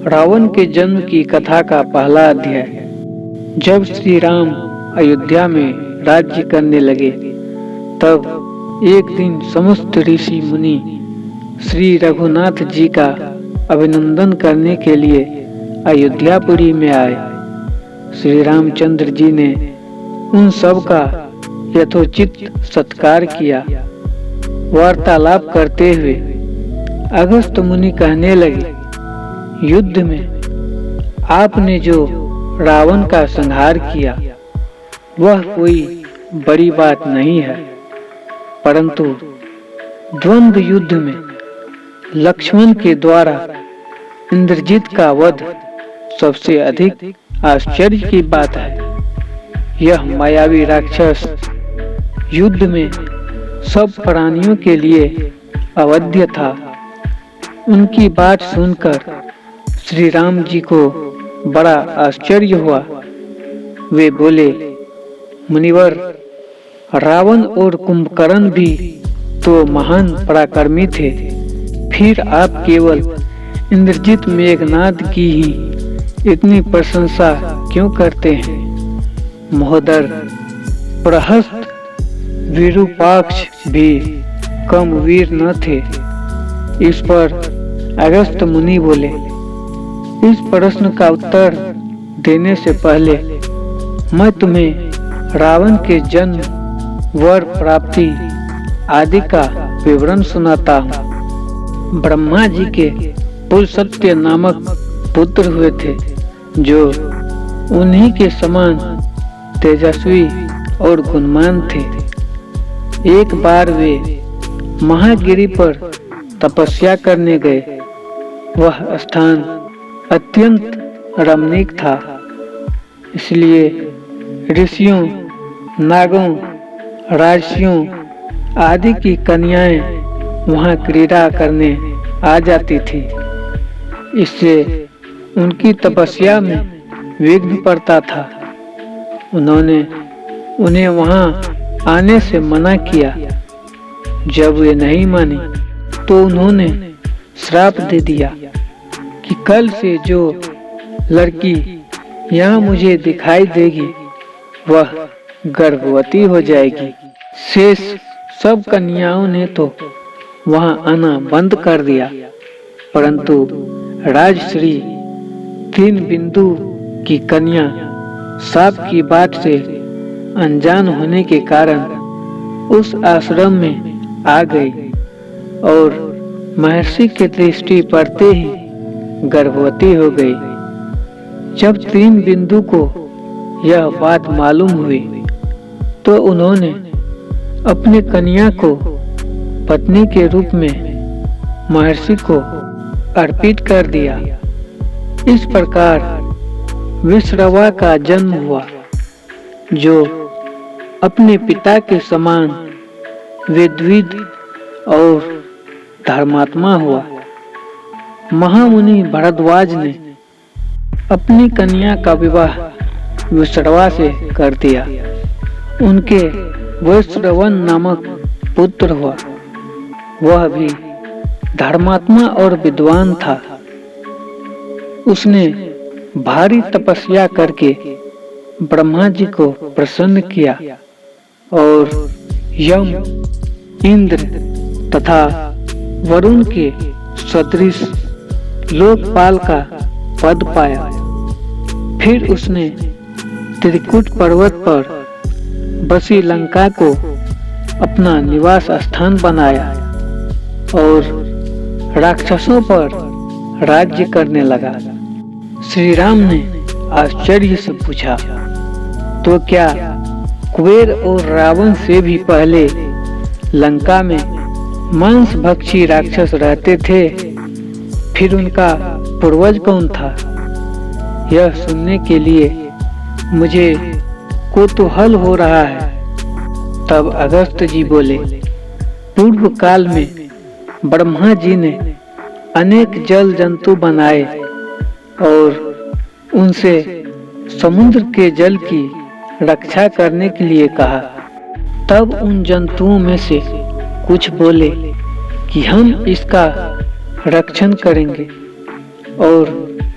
रावण के जन्म की कथा का पहला अध्याय। जब श्री राम अयोध्या में राज्य करने लगे तब एक दिन समस्त ऋषि मुनि श्री रघुनाथ जी का अभिनंदन करने के लिए अयोध्यापुरी में आए। श्री रामचंद्र जी ने उन सब का यथोचित सत्कार किया। वार्तालाप करते हुए अगस्त्य मुनि कहने लगे, युद्ध में आपने जो रावण का संहार किया वह कोई बड़ी बात नहीं है, परंतु द्वंद्व युद्ध में लक्ष्मण के द्वारा इंद्रजित का वध सबसे अधिक आश्चर्य की बात है। यह मायावी राक्षस युद्ध में सब प्राणियों के लिए अवध्य था। उनकी बात सुनकर श्री राम जी को बड़ा आश्चर्य हुआ। वे बोले, मुनिवर, रावण और कुंभकर्ण भी तो महान पराक्रमी थे, फिर आप केवल इंद्रजित मेघनाद की ही इतनी प्रशंसा क्यों करते हैं? महोदर, प्रहस्त विरूपाक्ष भी कम वीर न थे। इस पर अगस्त्य मुनि बोले, इस प्रश्न का उत्तर देने से पहले मैं तुम्हें रावण के जन्म, वर प्राप्ति आदि का विवरण सुनाता हूँ। ब्रह्मा जी के पुलस्त्य नामक पुत्र हुए थे, जो उन्हीं के समान तेजस्वी और गुणवान थे। एक बार वे महागिरी पर तपस्या करने गए। वह स्थान अत्यंत रमणीक था, इसलिए ऋषियों, नागों, राक्षसियों आदि की कन्याएं वहां क्रीड़ा करने आ जाती थी। इससे उनकी तपस्या में विघ्न पड़ता था। उन्होंने उन्हें वहां आने से मना किया। जब वे नहीं मानी तो उन्होंने श्राप दे दिया कि कल से जो लड़की यहाँ मुझे दिखाई देगी वह गर्भवती हो जाएगी। शेष सब कन्याओं ने तो वहां आना बंद कर दिया, परंतु राजश्री दीनबिंदु की कन्या साप की बात से अनजान होने के कारण उस आश्रम में आ गई और महर्षि की दृष्टि पड़ते ही गर्भवती हो गई। जब दीनबिंदु को यह बात मालूम हुई तो उन्होंने अपनी कन्या को पत्नी के रूप में महर्षि को अर्पित कर दिया। इस प्रकार विश्रवा का जन्म हुआ, जो अपने पिता के समान वेदविद और धर्मात्मा हुआ। महामुनि भरद्वाज ने अपनी कन्या का विवाह विश्रवा से कर दिया। उनके वैश्रवन नामक पुत्र हुआ। वह भी धर्मात्मा और विद्वान था। उसने भारी तपस्या करके ब्रह्मा जी को प्रसन्न किया और यम, इंद्र तथा वरुण के सदृश लोकपाल का पद पाया। फिर उसने त्रिकुट पर्वत पर बसी लंका को अपना निवास स्थान बनाया और राक्षसों पर राज्य करने लगा। श्री राम ने आश्चर्य से पूछा, तो क्या कुबेर और रावण से भी पहले लंका में मांस भक्षी राक्षस रहते थे? फिर उनका पूर्वज कौन था? यह सुनने के लिए मुझे कौतूहल हो रहा है। तब अगस्त्य जी बोले, पूर्व काल में ब्रह्मा जी ने अनेक जल जंतु बनाए और उनसे समुद्र के जल की रक्षा करने के लिए कहा। तब उन जंतुओं में से कुछ बोले कि हम इसका रक्षण करेंगे, और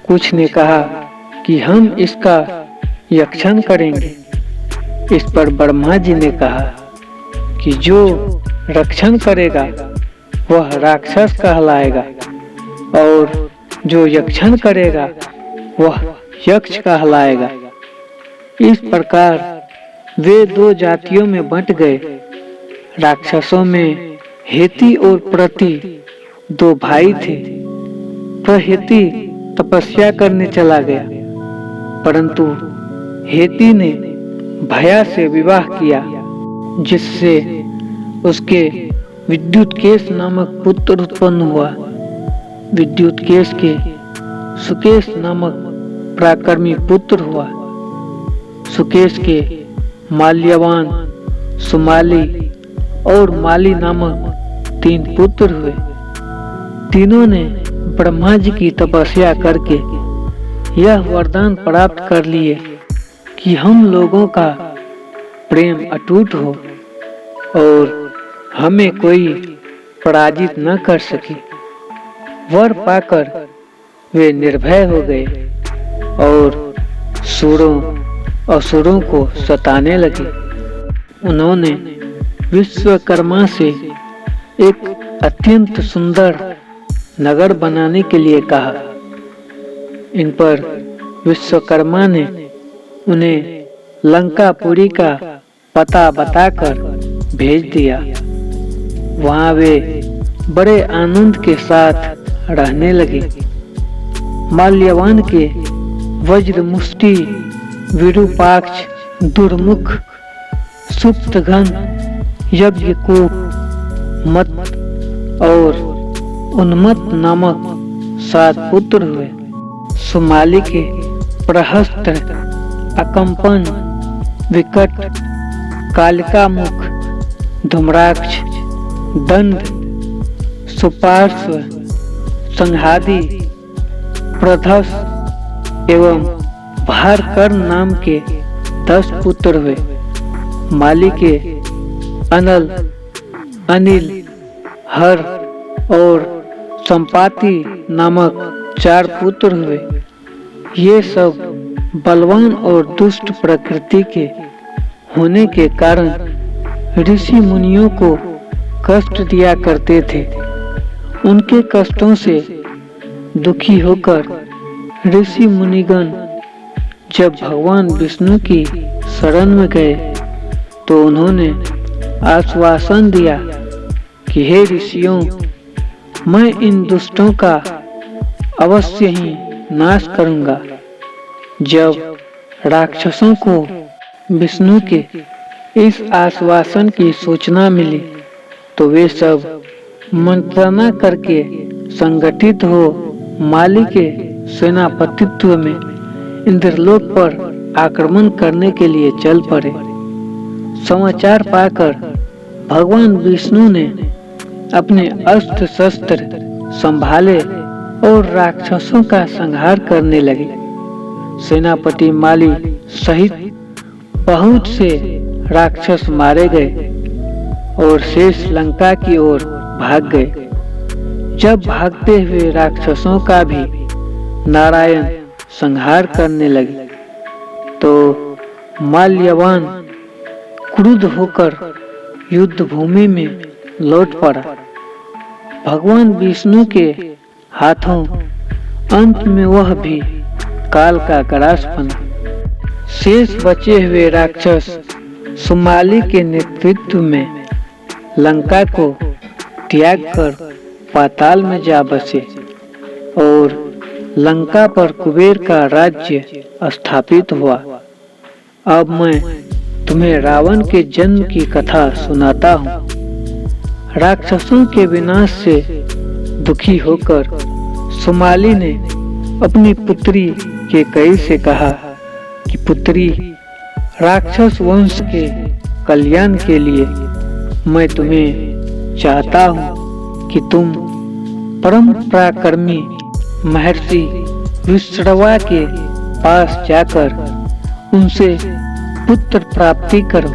कुछ ने कहा कि हम इसका यक्षण करेंगे। इस पर ब्रह्मा जी ने कहा कि जो रक्षण करेगा वह राक्षस कहलाएगा और जो यक्षण करेगा वह यक्ष कहलाएगा। इस प्रकार वे दो जातियों में बंट गए। राक्षसों में हेती और प्रति दो भाई थे। प्रहेती तपस्या करने चला गया, परंतु हेती ने भया से विवाह किया, जिससे उसके विद्युतकेश नामक पुत्र उत्पन्न हुआ। विद्युतकेश के सुकेश नामक पराक्रमी पुत्र हुआ। सुकेश के माल्यवान, सुमाली और माली नामक 3 पुत्र हुए। तीनों ने ब्रह्मा जी की तपस्या करके यह वरदान प्राप्त कर लिए कि हम लोगों का प्रेम अटूट हो और हमें कोई पराजित न कर सके। वर पाकर वे निर्भय हो गए और असुरों को सताने लगे। उन्होंने विश्वकर्मा से एक अत्यंत सुंदर नगर बनाने के लिए कहा। इन पर विश्वकर्मा ने उन्हें लंकापुरी का पता बताकर भेज दिया। वहां वे बड़े आनंद के साथ रहने लगे। माल्यवान के वज्रमुष्टि, विरूपाक्ष, दुर्मुख, सुप्तघन, यज्ञकूप, मत और उन्मत्त नामक 7 पुत्र हुए। सुमाली के प्रहस्त्र, अकंपन, विकट, कालिका मुख, धूम्राक्ष, दंड, सुपार्श्व, संहादी, प्रधस एवं भारकर नाम के 10 पुत्र हुए। माली के अनल, अनिल, हर और संपाति नामक 4 पुत्र हुए। ये सब बलवान और दुष्ट प्रकृति के होने के कारण ऋषि मुनियों को कष्ट दिया करते थे। उनके कष्टों से दुखी होकर ऋषि मुनिगण जब भगवान विष्णु की शरण में गए तो उन्होंने आश्वासन दिया कि हे ऋषियों, मैं इन दुष्टों का अवश्य ही नाश करूंगा। जब राक्षसों को विष्णु के इस आश्वासन की सूचना मिली तो वे सब मंत्रणा करके संगठित हो माली के सेनापतित्व में इंद्रलोक पर आक्रमण करने के लिए चल पड़े। समाचार पाकर भगवान विष्णु ने अपने अस्त्र शस्त्र संभाले और राक्षसों का संहार करने लगे। सेनापति माली सहित बहुत से राक्षस मारे गए और शेष लंका की ओर भाग गए। जब भागते हुए राक्षसों का भी नारायण संहार करने लगे तो माल्यवान क्रुद्ध होकर युद्ध भूमि में लौट पड़ा। भगवान विष्णु के हाथों अंत में वह भी काल का ग्रास बना। शेष बचे हुए राक्षस सुमाली के नेतृत्व में लंका को त्याग कर पाताल में जा बसे और लंका पर कुबेर का राज्य स्थापित हुआ। अब मैं तुम्हें रावण के जन्म की कथा सुनाता हूँ। राक्षसों के विनाश से दुखी होकर सुमाली ने अपनी पुत्री केकई से कहा कि पुत्री, राक्षस वंश के कल्याण के लिए मैं तुम्हें चाहता हूँ कि तुम परम पराक्रमी महर्षि विश्रवा के पास जाकर उनसे पुत्र प्राप्ति करो।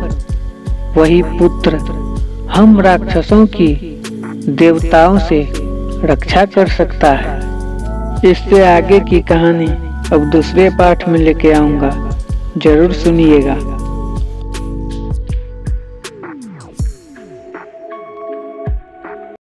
वही पुत्र हम राक्षसों की देवताओं से रक्षा कर सकता है। इससे आगे की कहानी अब दूसरे पाठ में लेके आऊंगा, जरूर सुनिएगा।